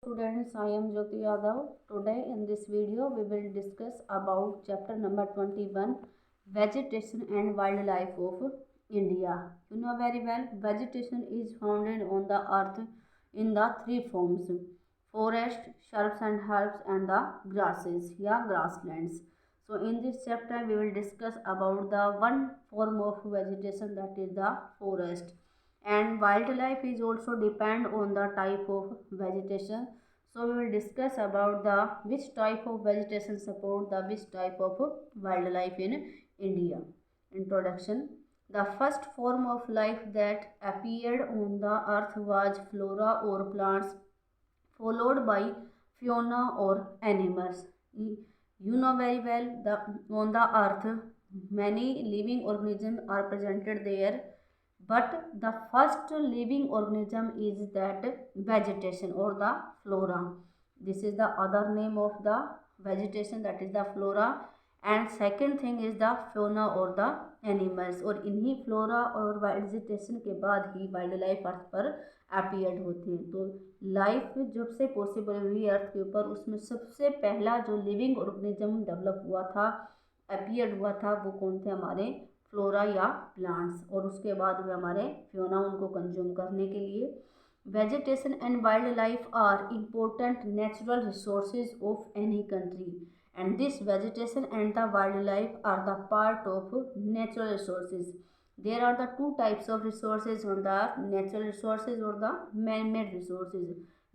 students, I am Jyoti Yadav. Today in this video we will discuss about chapter number 21, Vegetation and Wildlife of India. You know very well, vegetation is founded on the earth in the three forms: forest, shrubs and herbs, and the grasses, grasslands. So in this chapter we will discuss about the one form of vegetation, that is the forest. And wildlife is also depend on the type of vegetation. So we will discuss about the which type of vegetation support the which type of wildlife in India. Introduction. The first form of life that appeared on the earth was flora or plants, followed by fauna or animals. You know very well, on the earth many living organisms are presented there, but the first living organism is that vegetation or the flora. This is the other name of the vegetation, that is the flora. And second thing is the fauna or the animals. और इन्हीं flora और vegetation के बाद ही wild life अर्थ पर appeared होती है। तो life जब से पॉसिबल हुई अर्थ के ऊपर, उसमें सबसे पहला जो लिविंग ऑर्गेनिज्म डेवलप हुआ था, अपीयर्ड हुआ था, वो कौन थे? हमारे फ्लोरा या प्लांट्स। और उसके बाद हुए हमारे फ्योना उनको कंज्यूम करने के लिए। Vegetation and wildlife are important natural resources of any country, and this vegetation and the wildlife are the part of natural resources. There are the two types of resources on the earth: natural resources or the man-made resources.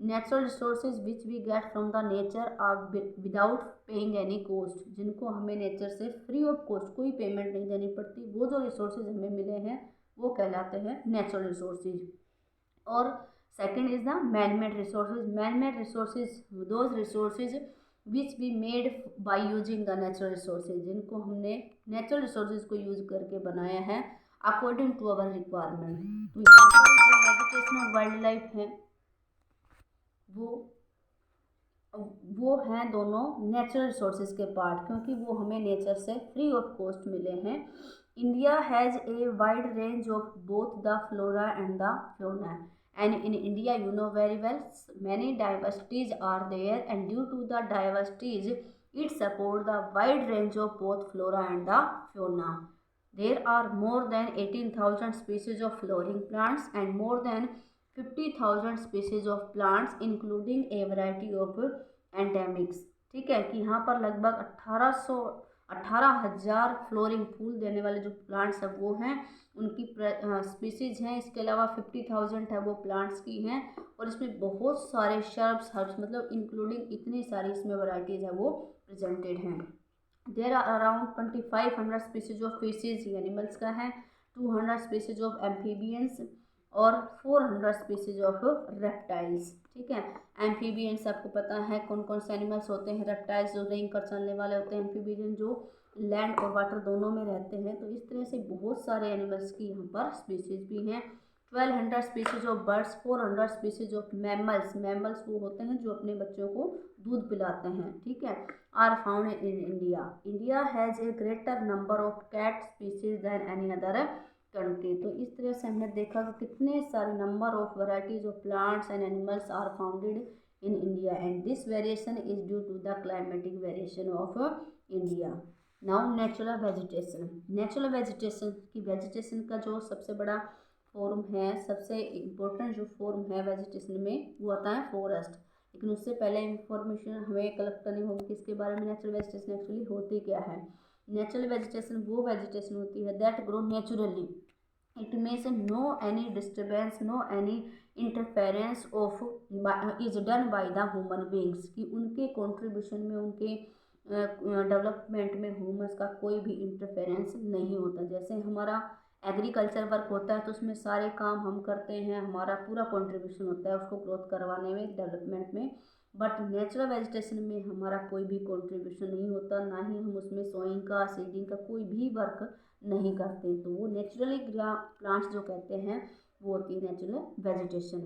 Natural resources which we get from the nature are without paying any cost, जिनको हमें nature से free of cost कोई payment नहीं देनी पड़ती, वो जो resources हमें मिले हैं वो कहलाते हैं नेचुरल रिसोर्सेज। और second is the man made resources. Man made resources those resources which we made by using the natural resources, जिनको हमने नेचुरल रिसोर्सेज को यूज करके बनाया है अकॉर्डिंग टू अवर रिक्वायरमेंट। तो यहाँ पर जो वेजिटेशन और वाइल्ड लाइफ है वो हैं दोनों नेचुरल रिसोर्सेज के पार्ट, क्योंकि वो हमें नेचर से फ्री ऑफ कॉस्ट मिले हैं। India has a wide range of both the flora and the Fiona. And in India, you know very well, many diversities are there, and due to the diversities, it supports the wide range of both flora and the fauna. There are more than 18,000 species of flowering plants and more than 50,000 species of plants, including a variety of endemics. ठीक है कि यहाँ पर लगभग 18,000 flooring फूल देने वाले जो plants हैं वो हैं, उनकी स्पीसीज हैं। इसके अलावा 50,000 है वो प्लांट्स की हैं, और इसमें बहुत सारे शर्ब्स हर्ब्स, मतलब इंक्लूडिंग इतनी सारी इसमें वैरायटीज़ है वो प्रेजेंटेड हैं। There are around 2500 species of fishes, animals का है, 200 स्पीसीज ऑफ एम्फीबियंस और 400 स्पीसीज ऑफ रेप्टाइल्स। ठीक है, एम्फीबियंस आपको पता है कौन कौन से एनिमल्स होते हैं, रेप्टाइल्स जो रेंग कर चलने वाले होते हैं, एम्फीबियन जो लैंड और वाटर दोनों में रहते हैं। तो इस तरह से बहुत सारे एनिमल्स की यहाँ पर स्पीसीज भी हैं। 1200 species of birds, 400 species of mammals, mammals वो होते हैं जो अपने बच्चों को दूध पिलाते हैं। ठीक है, are found in India. India has a greater number of cat species than any other country. तो इस तरह से हमने देखा कि कितने सारे number of varieties of plants and animals are founded in India, and this variation is due to the climatic variation of India. Now natural vegetation. Natural vegetation की वेजिटेशन का जो सबसे बड़ा फॉर्म है, सबसे इम्पोर्टेंट जो फॉर्म है vegetation में, वो आता है फॉरेस्ट। लेकिन उससे पहले इंफॉर्मेशन हमें कलेक्ट करनी होगी कि इसके बारे में नेचुरल वेजिटेशन एक्चुअली होती क्या है। नेचुरल वेजिटेशन वो वेजिटेशन होती है that grow naturally, it means no any disturbance, no any interference of is done by the human beings, कि उनके कॉन्ट्रीब्यूशन में, उनके डेवलपमेंट में ह्यूमंस का कोई भी इंटरफेरेंस नहीं होता। जैसे हमारा एग्रीकल्चर वर्क होता है तो उसमें सारे काम हम करते हैं, हमारा पूरा कंट्रीब्यूशन होता है उसको ग्रोथ करवाने में, डेवलपमेंट में, बट नेचुरल वेजिटेशन में हमारा कोई भी कंट्रीब्यूशन नहीं होता, ना ही हम उसमें सोइंग का, सीडिंग का कोई भी वर्क नहीं करते। तो वो नेचुरली प्लांट्स जो कहते हैं वो होती है natural vegetation.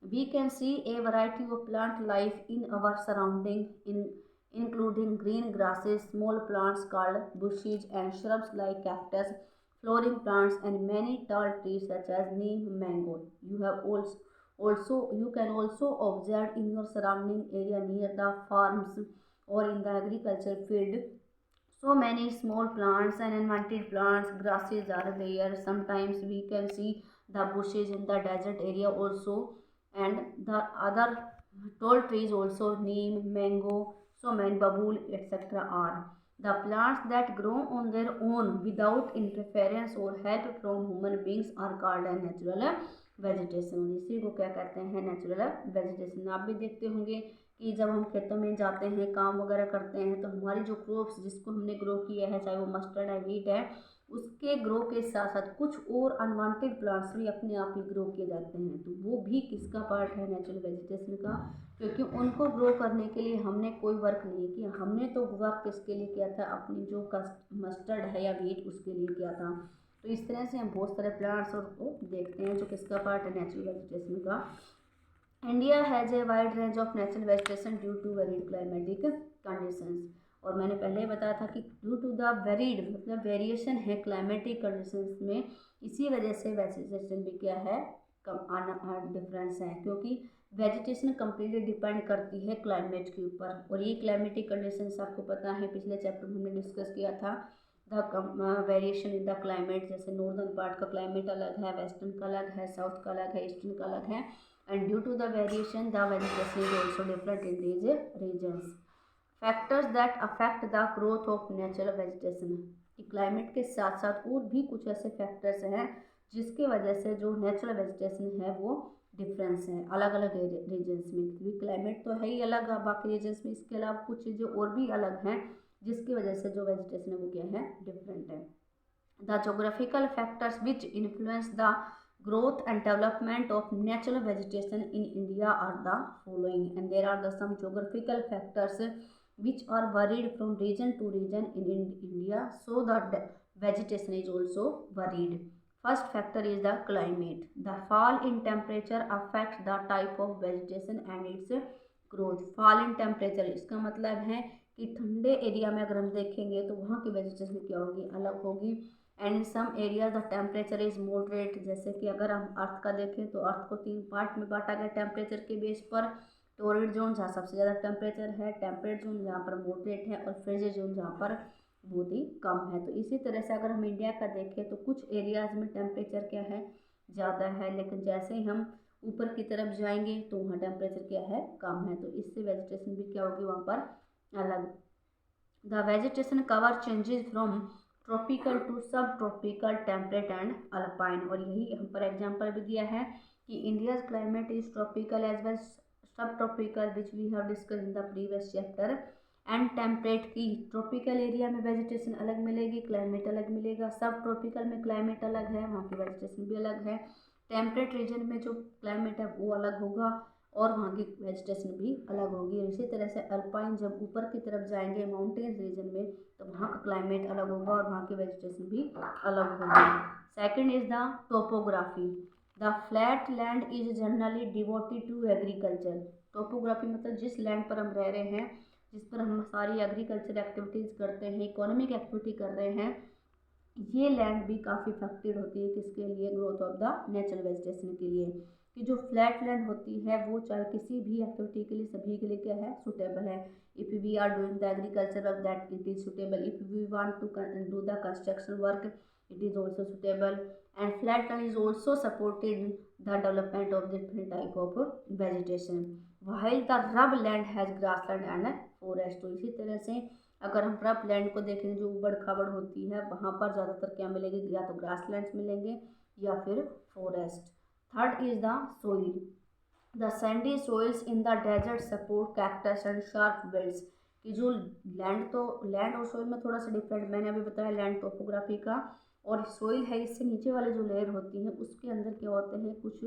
We can see a variety of plant life in our surrounding including green grasses, small plants called bushes, and shrubs like cactus, flowering plants, and many tall trees such as neem, mango. You have Also, you can also observe in your surrounding area near the farms or in the agriculture field. So many small plants and unwanted plants, grasses are there. Sometimes we can see the bushes in the desert area also, and the other tall trees also, neem, mango, so many babool, etc. are. The plants that grow on their own without interference or help from human beings are called a natural vegetation. इसी को क्या कहते हैं, natural vegetation. आप भी देखते होंगे कि जब हम खेतों में जाते हैं, काम वगैरह करते हैं, तो हमारी जो क्रॉप्स जिसको हमने ग्रो किया है, चाहे वो मस्टर्ड है, व्हीट है, उसके ग्रो के साथ साथ कुछ और अनवांटेड प्लांट्स भी अपने आप ही ग्रो किए जाते हैं. तो वो भी किसका पार्ट है, नेचुरल वेजिटेशन का, क्योंकि उनको ग्रो करने के लिए हमने कोई वर्क नहीं किया. हमने तो वर्क किसके लिए किया था, अपनी जो मस्टर्ड है या व्हीट उसके लिए किया था. तो इस तरह से हम बहुत सारे प्लांट्स और को देखते हैं जो किसका पार्ट है, नेचुरल वेजिटेशन का. India has a wide range of natural vegetation due to varied climatic conditions. और मैंने पहले ही बताया था कि ड्यू टू द वेरिड मतलब वेरिएशन है क्लाइमेटिक कंडीशंस में, इसी वजह से वेजिटेशन भी क्या है, कम डिफरेंस है, क्योंकि वेजिटेशन कम्प्लीटली डिपेंड करती है क्लाइमेट के ऊपर. और ये क्लाइमेटिक कंडीशंस आपको पता है, पिछले चैप्टर में हमने डिस्कस किया था. The variation in the climate, जैसे नॉर्दर्न पार्ट का क्लाइमेट अलग है, वेस्टर्न का अलग है, साउथ का अलग है, ईस्टर्न का अलग है. And due to the variation, the vegetation is also different in these regions. Factors that affect the growth of natural vegetation. कि क्लाइमेट के साथ साथ और भी कुछ ऐसे फैक्टर्स हैं जिसकी वजह से जो नेचुरल वेजिटेशन है वो डिफरेंस है अलग अलग रीजन्स में. क्योंकि क्लाइमेट तो है ही अलग बाकी रीजन्स में, इसके अलावा कुछ चीज़ें और भी अलग हैं जिसकी वजह से जो वेजिटेशन है वो क्या है, डिफरेंट है. The geographical factors which influence the growth and development of natural vegetation in India are the following, and there are the some geographical factors which are varied from region to region in India, so that vegetation is also varied. First factor is the climate. The fall in temperature affects the type of vegetation and its growth. fall in temperature इसका मतलब है कि ठंडे area में अगर हम देखेंगे तो वहाँ की वेजिटेशन क्या होगी, अलग होगी. And in some area the temperature is moderate. जैसे कि अगर हम अर्थ का देखें तो अर्थ को 3 पार्ट में बांटा गया टेम्परेचर के बेस पर. टोरिड जोन जहाँ सबसे ज़्यादा टेम्परेचर है, टेम्परेट जोन जहाँ पर मॉडरेट है, और फ्रिजिड जोन जहाँ पर बहुत ही कम है. तो इसी तरह से अगर हम इंडिया का देखें तो कुछ एरियाज़ में टेम्परेचर क्या है, ज़्यादा है, लेकिन जैसे ही हम ऊपर की तरफ जाएंगे तो वहाँ टेम्परेचर क्या है, कम है. तो इससे वेजिटेशन भी क्या होगी वहाँ पर अलग. The vegetation cover changes from tropical to sub tropical, temperate and alpine. और यही यहाँ पर एग्जांपल भी दिया है कि India's climate is tropical as well sub tropical which we have discuss in the previous chapter. And temperate की tropical area में वेजिटेशन अलग मिलेगी, क्लाइमेट अलग मिलेगा. सब ट्रॉपिकल में क्लाइमेट अलग है, वहाँ की वेजिटेशन भी अलग है. टेम्परेट रीजन में जो क्लाइमेट है वो अलग होगा और वहाँ की वेजिटेशन भी अलग होगी. और इसी तरह से अल्पाइन जब ऊपर की तरफ जाएंगे माउंटेन रीजन में तो वहाँ का क्लाइमेट अलग होगा और वहाँ की वेजिटेशन भी अलग होगी. Second is the topography. The flat land is generally devoted to agriculture. Topography मतलब जिस लैंड पर हम रह रहे हैं, जिस पर हम सारी एग्रीकल्चर एक्टिविटीज़ करते हैं, इकोनॉमिक एक्टिविटी कर रहे हैं, ये लैंड भी काफ़ी इफेक्टेड होती है किसके लिए, growth of the natural vegetation के लिए. कि जो फ्लैट लैंड होती है वो चाहे किसी भी एक्टिविटी के लिए सभी के लिए क्या है, सुटेबल है. If we are doing the agriculture work that it is suitable. If we want to do the construction work it is also suitable. And flat land is also supported the development of different type of vegetation. While the rub land has grass land and forest. तो इसी तरह से अगर हम रब land को देखें जो उबड़ खाबड़ होती है वहाँ पर ज़्यादातर क्या मिलेगी, या तो ग्रास लैंड्स मिलेंगे या फिर forest. Third is the soil. The sandy soils in the desert support cactus and sharp wells. कि जो लैंड तो लैंड और सोइल में थोड़ा सा डिफरेंट, मैंने अभी बताया लैंड टोपोग्राफी का. और सोइल है इससे नीचे वाले जो लेयर होती हैं उसके अंदर क्या होते हैं, कुछ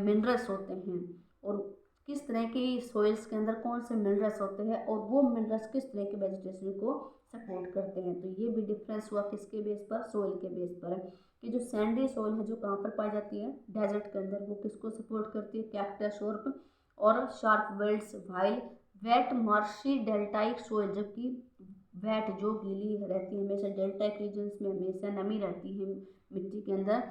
मिनरल्स होते हैं. और किस तरह की सोइल्स के अंदर कौन से मिनरल्स होते हैं और वो मिनरल्स किस तरह के वेजिटेशन को सपोर्ट करते हैं. तो ये भी डिफरेंस हुआ किसके बेस पर, सोइल के बेस पर. कि जो सैंडी सोइल है जो कहाँ पर पाई जाती है, डेजर्ट के अंदर, वो किसको सपोर्ट करती है, कैक्टस और sharp welds. While wet marshy deltaic soil, जबकि वेट जो गीली रहती है हमेशा, डेल्टाइक रीजन्स में हमेशा नमी रहती है मिट्टी के अंदर,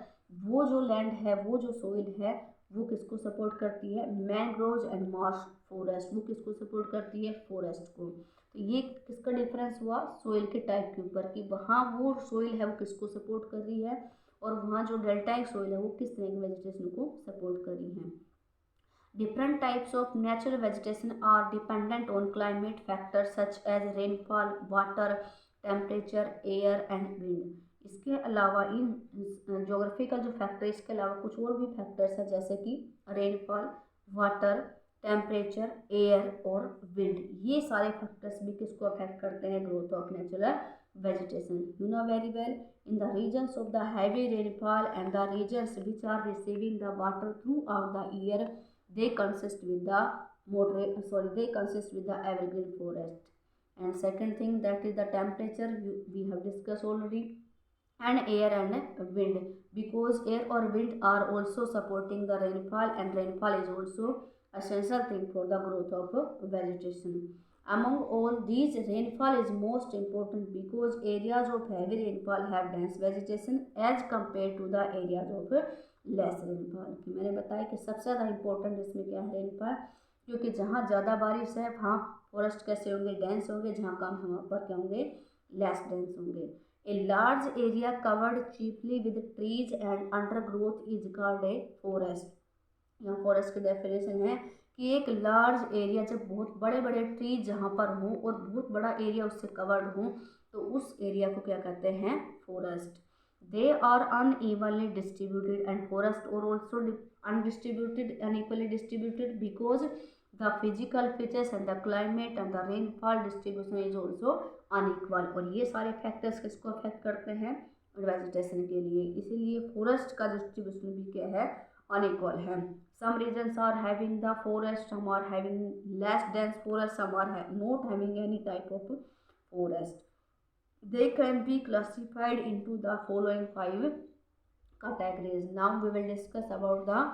वो जो लैंड है, वो जो सोइल है वो किसको सपोर्ट करती है, मैनग्रोव्स एंड मार्श फॉरेस्ट वो किसको सपोर्ट करती है, फॉरेस्ट को। तो ये किसका डिफरेंस हुआ, सोइल के टाइप के ऊपर, कि वहाँ वो सोइल है वो किसको सपोर्ट कर रही है, और वहाँ जो डेल्टाइक सोइल है वो किस तरह की वेजिटेशन को सपोर्ट कर रही है। Different types of natural vegetation are dependent on climate factors such as rainfall, water, temperature, air and wind. इसके अलावा इन जोग्राफिकल जो फैक्टर, इसके अलावा कुछ और भी फैक्टर्स हैं जैसे कि रेनफॉल, वाटर, टेम्परेचर, एयर और विंड। ये सारे फैक्टर्स भी किसको अफेक्ट करते हैं, growth of natural vegetation. You know very well, in the regions of the heavy rainfall and the regions which are receiving the water throughout the year, they consist with the evergreen forest. And second thing, that is the temperature, we have discussed already, and air and wind, because air or wind are also supporting the rainfall, and rainfall is also essential thing for the growth of vegetation. Among all these, rainfall is most important because areas of heavy rainfall have dense vegetation as compared to the areas of less rainfall. कि मैंने बताया कि सबसे ज़्यादा important इसमें क्या है, rainfall, क्योंकि जहाँ ज़्यादा बारिश है वहाँ फॉरेस्ट कैसे होंगे, डेंस होंगे, जहाँ कम है वहाँ पर क्या होंगे, लेस डेंस होंगे। A large area covered chiefly with trees and undergrowth is called a forest. यहाँ फॉरेस्ट की डेफिनेशन है कि एक लार्ज एरिया, जब बहुत बड़े बड़े ट्री जहाँ पर हों और बहुत बड़ा एरिया उससे कवर्ड हो, तो उस एरिया को क्या कहते हैं, forest. They are unevenly distributed and forest और also undistributed, unequally distributed because the physical features and the climate and the rainfall distribution is also unequal. और ये सारे फैक्टर्स किसको अफेक्ट करते हैं, वेजिटेशन के लिए, इसीलिए फॉरेस्ट का डिस्ट्रीब्यूशन भी क्या है, unequal है। Some regions are having the forest, some are having less dense forest, some are not having any type of forest. They can be classified into the following 5 categories. Now we will discuss about the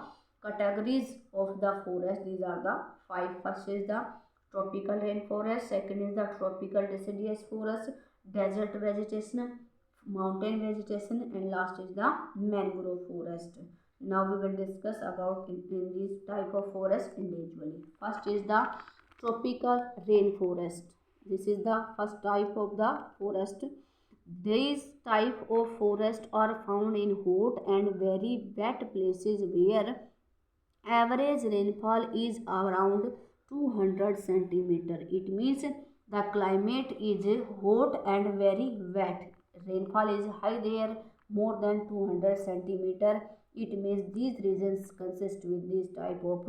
categories of the forest. These are the 5. First is the tropical rainforest, second is the tropical deciduous forest, desert vegetation, mountain vegetation, and last is the mangrove forest. Now we will discuss about in these type of forest individually. First is the tropical rainforest. This is the first type of the forest. These type of forest are found in hot and very wet places where average rainfall is around 200 centimeter. It means the climate is hot and very wet. Rainfall is high there, more than 200 centimeter. It means these regions consist with this type of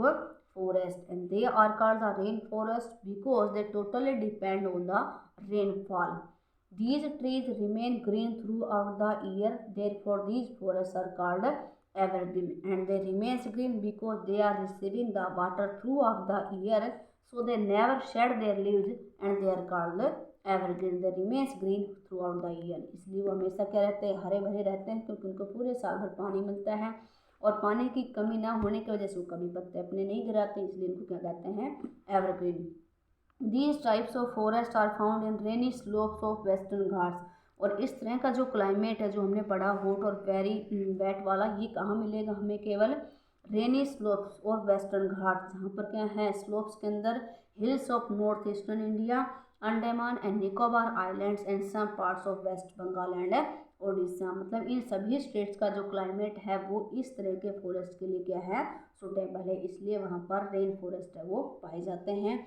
forest, and they are called the rainforest because they totally depend on the rainfall. These trees remain green throughout the year, therefore these forests are called evergreen, and they remain green because they are receiving the water throughout the year, so they never shed their leaves, and they are called evergreen. The remains green through out the year, इसलिए वो हमेशा क्या रहते हैं, हरे भरे रहते हैं, क्योंकि उनको पूरे साल भर पानी मिलता है, और पानी की कमी ना होने की वजह से वो कभी पत्ते अपने नहीं गिराते, इसलिए इनको क्या कहते हैं, evergreen. These types of forest are found in rainy slopes of western Ghats. और इस तरह का जो क्लाइमेट है जो हमने पढ़ा हॉट और वेरी वेट वाला, ये कहाँ मिलेगा हमें, केवल रेनी स्लोप्स और वेस्टर्न घाट्स, जहाँ पर क्या है, स्लोप्स के अंदर hills of north eastern India, Andaman and Nicobar islands and some parts of West Bengal and Odisha. मतलब इन सभी स्टेट्स का जो क्लाइमेट है वो इस तरह के फॉरेस्ट के लिए क्या है, सुटेबल है, इसलिए वहाँ पर रेन फॉरेस्ट है वो पाए जाते हैं।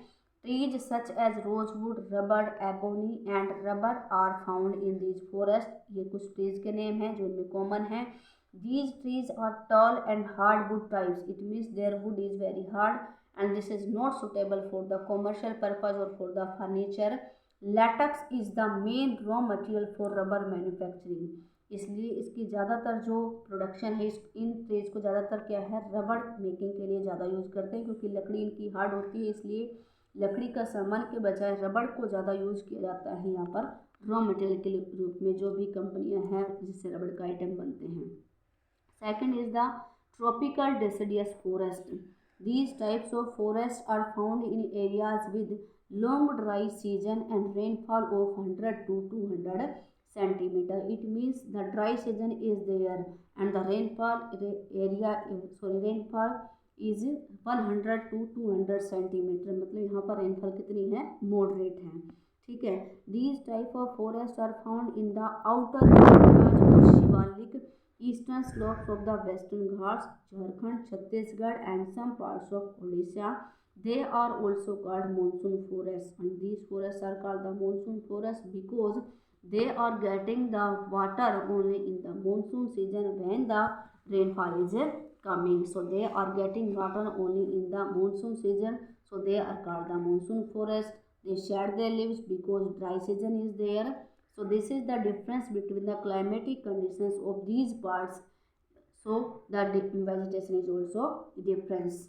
Trees such as rosewood, rubber, ebony and rubber are found in these forest. ये कुछ ट्रीज के नेम हैं जो इनमें कॉमन है। These trees are tall and hard wood types, it means their wood is very hard and this is not suitable for the commercial purpose or for the furniture. Latex is the main raw material for rubber manufacturing. इसलिए इसकी ज़्यादातर जो production है इन trees को ज़्यादातर क्या है, रबड़ मेकिंग के लिए ज़्यादा यूज़ करते हैं, क्योंकि लकड़ी इनकी हार्ड होती है, इसलिए लकड़ी का सामान के बजाय रबड़ को ज़्यादा यूज़ किया जाता है यहाँ पर रॉ मटेरियल के रूप में, जो भी कंपनियाँ हैं जिससे रबड़ का आइटम बनते हैं। Second is the tropical deciduous forest. These types of forests are found in areas with long dry season and rainfall of 100 to 200 centimeter. It means the dry season is there and the rainfall is 100 to 200 centimetre, मतलब यहाँ पर rainfall कितनी है, moderate है, ठीक है। These type of forests are found in the outer areas of Shivalik eastern slopes of the western Ghats, Jharkhand, Chhattisgarh and some parts of Odisha. They are also called monsoon forests, and these forests are called the monsoon forests because they are getting the water only in the monsoon season when the rainfall is coming. So they are getting water only in the monsoon season, so they are called the monsoon forest. They shed their leaves because dry season is there. So this is the difference between the climatic conditions of these parts. So the vegetation is also difference.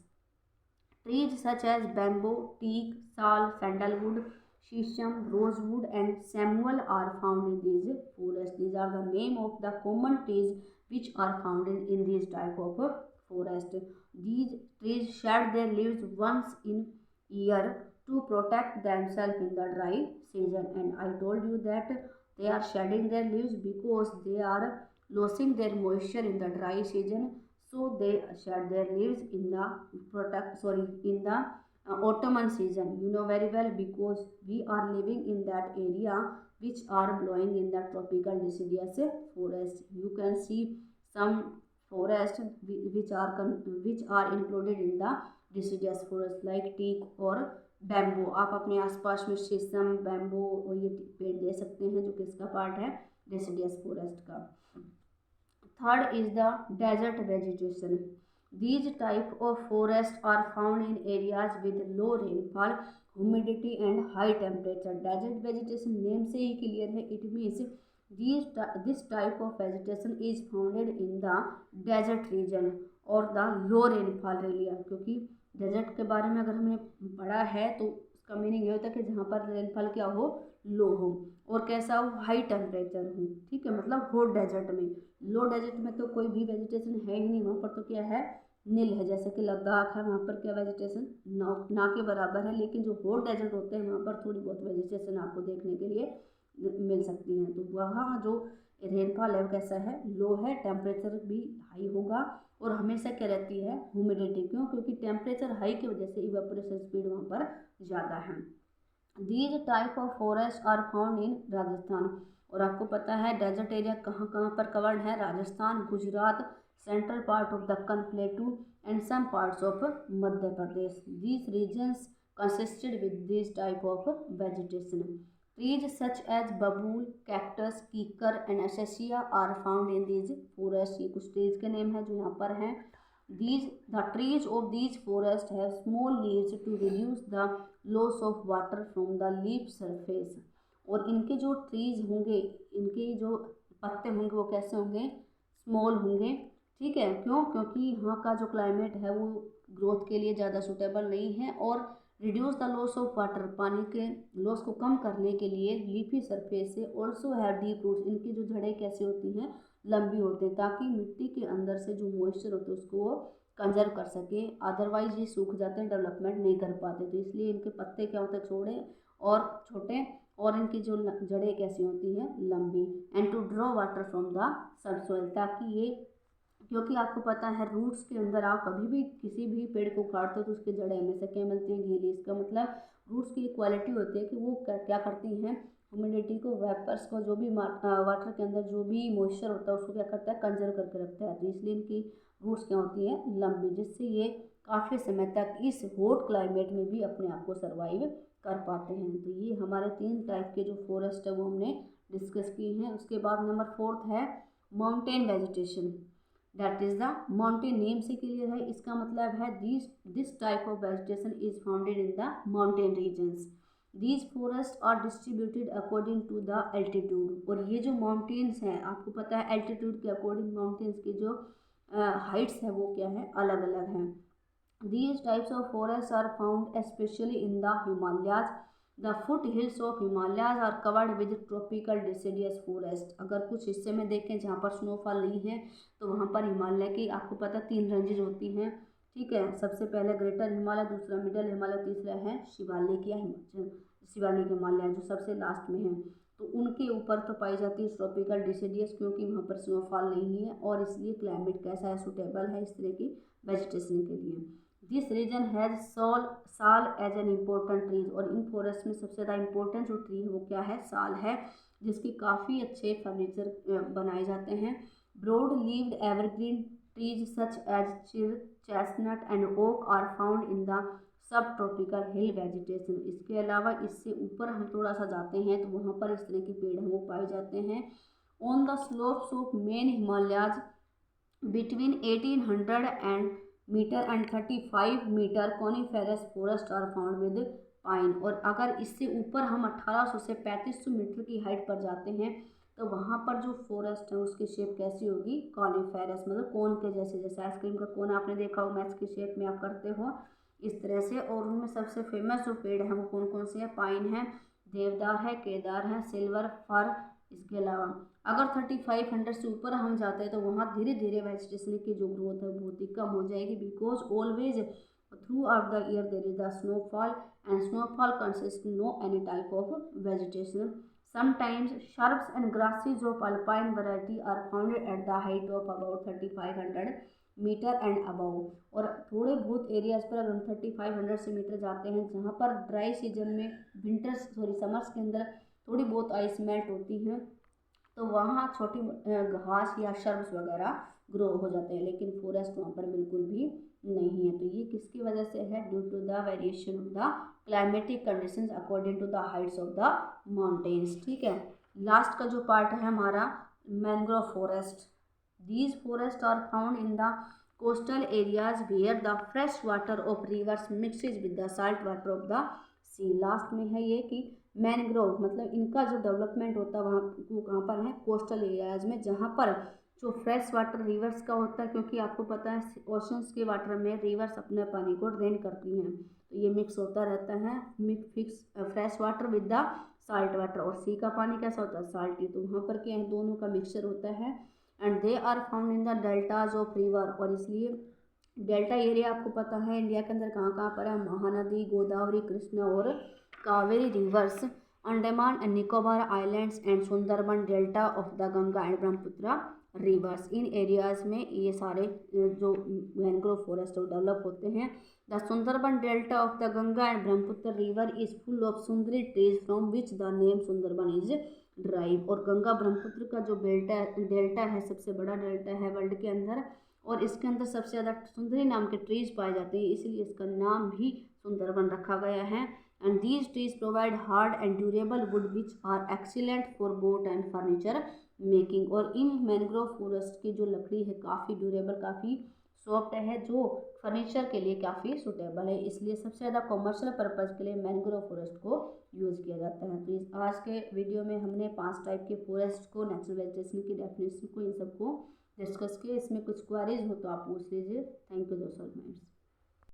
Trees such as bamboo, teak, sal, sandalwood, shisham, rosewood and samuel are found in these forests. These are the name of the common trees which are found in these type of forest. These trees shed their leaves once in year to protect themselves in the dry season, and I told you that they are shedding their leaves because they are losing their moisture in the dry season. So they shed their leaves in the autumn season. You know very well because we are living in that area which are blowing in the tropical deciduous forest. You can see some forests which are included in the deciduous forest like teak और bamboo. आप अपने आसपास में शीशम, bamboo और ये पेड़ दे सकते हैं जो किसका पार्ट है, डेसिडियस फॉरेस्ट का. Third is the desert vegetation. These type of forests are found in areas with low rainfall, humidity and high temperature. Desert vegetation name से ही clear है. It means this type of vegetation is founded in the desert region or the low rainfall area. क्योंकि desert के बारे में अगर हमने पढ़ा है तो उसका मीनिंग ये होता है कि जहाँ पर रेनफॉल क्या हो, लो हो, और कैसा हो, हाई टेम्परेचर हो, ठीक है, मतलब हॉट डेजर्ट में. लो डेजर्ट में तो कोई भी वेजिटेशन है ही नहीं, वहाँ पर तो क्या है, नील है. जैसे कि लद्दाख है, वहाँ पर क्या वेजिटेशन ना के बराबर है. लेकिन जो हॉट डेजर्ट होते हैं वहाँ पर थोड़ी बहुत वेजिटेशन आपको देखने के लिए मिल सकती हैं. तो वहाँ जो रेनफॉल है वो कैसा है, लो है, टेम्परेचर भी हाई होगा और हमेशा क्या रहती है, ह्यूमिडिटी. क्यों? क्योंकि टेम्परेचर हाई की वजह से इवेपोरेशन स्पीड वहाँ पर ज़्यादा है. These type of forest are found in Rajasthan. और आपको पता है डेजर्ट एरिया कहाँ कहाँ पर कवर्ड है, Rajasthan, Gujarat, central part of Deccan plateau and some parts of Madhya Pradesh. These regions consisted with this type of vegetation. Trees such as babul, cactus, कीकर and acacia are found in these forests. ये कुछ trees के name हैं जो यहाँ पर हैं. The trees of these forests have small leaves to reduce the loss of water from the leaf surface. और इनके जो trees होंगे, इनके जो पत्ते होंगे वो कैसे होंगे, स्मॉल होंगे, ठीक है. क्यों? क्योंकि यहाँ का जो क्लाइमेट है वो ग्रोथ के लिए ज़्यादा सूटेबल नहीं है. और reduce the loss of water, पानी के लॉस को कम करने के लिए लीफी सरफेस से ऑल्सो हैव डीप रूट्स. इनकी जो जड़ें कैसी होती हैं, लंबी होती हैं, ताकि मिट्टी के अंदर से जो मॉइस्चर होते हैं उसको वो कंजर्व कर सके. अदरवाइज ये सूख जाते हैं, डेवलपमेंट नहीं कर पाते. तो इसलिए इनके पत्ते क्या होते हैं, छोटे और छोटे, और इनकी जो जड़ें कैसी होती हैं, लंबी. And to draw water from the subsoil, ताकि ये, क्योंकि आपको पता है रूट्स के अंदर आप कभी भी किसी भी पेड़ को काटते हो तो उसकी जड़ें हमेशा क्या मिलती है, गीली. इसका मतलब रूट्स की क्वालिटी होती है कि वो क्या करती हैं, ह्यूमिडिटी को, वेपर्स को, जो भी वाटर के अंदर जो भी मॉइस्चर होता है उसको क्या करता है, कंजर्व करके रखता है. तो इसलिए इनकी रूट्स क्या होती हैं, लंबी, जिससे ये काफ़ी समय तक इस हॉट क्लाइमेट में भी अपने आप को सर्वाइव कर पाते हैं. तो ये हमारे 3 टाइप के जो फॉरेस्ट है वो हमने डिस्कस की हैं. उसके बाद नंबर 4 है mountain vegetation. That is the mountain. Name से क्लियर है, इसका मतलब है this type of vegetation is founded in the mountain regions. These forest are distributed according to the altitude. और ये जो माउंटेन्स हैं, आपको पता है एल्टीट्यूड के अकॉर्डिंग माउंटेन्स की जो हाइट्स है वो क्या है, अलग अलग हैं. These types of forest are found specially in the Himalayas. The foothills of Himalayas are covered with tropical deciduous forest. अगर कुछ हिस्से में देखें जहाँ पर स्नोफॉल नहीं है तो वहाँ पर हिमालय की, आपको पता, 3 रेंजेज होती हैं, ठीक है. सबसे पहले ग्रेटर हिमालय, दूसरा मिडल हिमालय, तीसरा है शिवालिक हिमालय जो सबसे लास्ट में है. तो उनके ऊपर तो पाई जाती है ट्रॉपिकल डिसीडियस, क्योंकि वहाँ पर स्नोफॉल नहीं है और इसलिए क्लाइमेट कैसा है, सूटेबल है इस तरह की वेजिटेशन के लिए। दिस रीजन हैज़ साल एज एन इम्पोर्टेंट ट्रीज, और इन फॉरेस्ट में सबसे ज़्यादा इम्पोर्टेंट जो ट्री है वो क्या है, साल है, जिसकी काफ़ी अच्छे फर्नीचर बनाए जाते हैं। Broad leaved evergreen trees such as chir, chestnut and oak are found in the sub tropical hill vegetation. इसके अलावा इससे ऊपर हम थोड़ा सा जाते हैं तो वहाँ पर इस तरह के पेड़ हैं वो पाए जाते हैं। On the slopes of main Himalayas between 1800 and metre and 35 metre coniferous forest are found with pine. और अगर इससे ऊपर हम 1800 से 3500 मीटर की हाइट पर जाते हैं तो वहाँ पर जो फॉरेस्ट है उसकी शेप कैसी होगी, कॉनिफेरस, मतलब कोन के जैसे, जैसे आइसक्रीम का कोन आपने देखा हो मैच की शेप में आप करते हो इस तरह से। और उनमें सबसे फेमस जो पेड़ है वो कौन कौन से हैं, पाइन है, देवदार है, केदार है, सिल्वर फर। इसके अलावा अगर 3500 से ऊपर हम जाते हैं तो वहाँ धीरे धीरे वेजिटेशन की जो ग्रोथ है बहुत ही कम हो जाएगी, because always throughout the year there is the snowfall and snowfall consist no any type of vegetation. Sometimes shrubs and grasses of alpine variety are found at the height of about 3500 metre and above. और थोड़े बहुत areas पर अगर हम 3500 से metre जाते हैं जहाँ पर ड्राई सीजन में समर्स के अंदर थोड़ी बहुत आइस मेल्ट होती है तो वहाँ छोटी घास या शर्ब्स वगैरह ग्रो हो जाते हैं, लेकिन फॉरेस्ट वहाँ पर बिल्कुल भी नहीं है। तो ये किसकी वजह से है, due to the variation of the climatic conditions according to the heights of the mountains. ठीक है, लास्ट का जो पार्ट है हमारा mangrove forest. These forests are found in the coastal areas where the fresh water of rivers mixes with the salt water of the sea। Last में है ये कि मैनग्रोव मतलब इनका जो डेवलपमेंट होता है वहाँ वो कहाँ पर है, कोस्टल एरियाज में, जहाँ पर जो फ्रेश वाटर रिवर्स का होता है, क्योंकि आपको पता है ओशंस के वाटर में रिवर्स अपने पानी को ड्रेन करती हैं तो ये मिक्स होता रहता है, mix fresh water with the salt water. और सी का पानी कैसा होता है, साल्टी, तो वहाँ पर क्या है, दोनों का मिक्सचर होता है। And they are found in the deltas of river. और इसलिए डेल्टा एरिया आपको पता है इंडिया के अंदर कहाँ कहाँ पर है, महानदी, गोदावरी, कृष्णा और Kaveri rivers, Andaman and Nicobar islands and Sundarban delta of the Ganga and Brahmaputra rivers. इन एरियाज में ये सारे जो मैंग्रोव फॉरेस्ट डेवलप होते हैं। The Sundarban delta of the Ganga and Brahmaputra river is full of sundari trees from which the name Sundarban is drive. और गंगा ब्रह्मपुत्र का जो डेल्टा है सबसे बड़ा डेल्टा है वर्ल्ड के अंदर, और इसके अंदर सबसे ज़्यादा सुंदरी नाम के ट्रीज पाए जाते हैं, इसलिए इसका नाम भी सुंदरबन रखा गया है। And these trees provide hard and durable wood which are excellent for boat and furniture making. और इन मैंग्रोव फॉरेस्ट की जो लकड़ी है काफ़ी ड्यूरेबल, काफ़ी सॉफ्ट है, जो फर्नीचर के लिए काफ़ी सूटेबल है, इसलिए सबसे ज़्यादा कॉमर्शियल पर्पज़ के लिए मैंग्रोव फॉरेस्ट को यूज़ किया जाता है। तो इस आज के वीडियो में हमने 5 टाइप के फॉरेस्ट को, नेचुरल वेजिटेशन की डेफिनेशन को, इन सबको डिस्कस किया। इसमें कुछ क्वेरीज हो तो आप पूछ लीजिए। थैंक यू दोस्तों।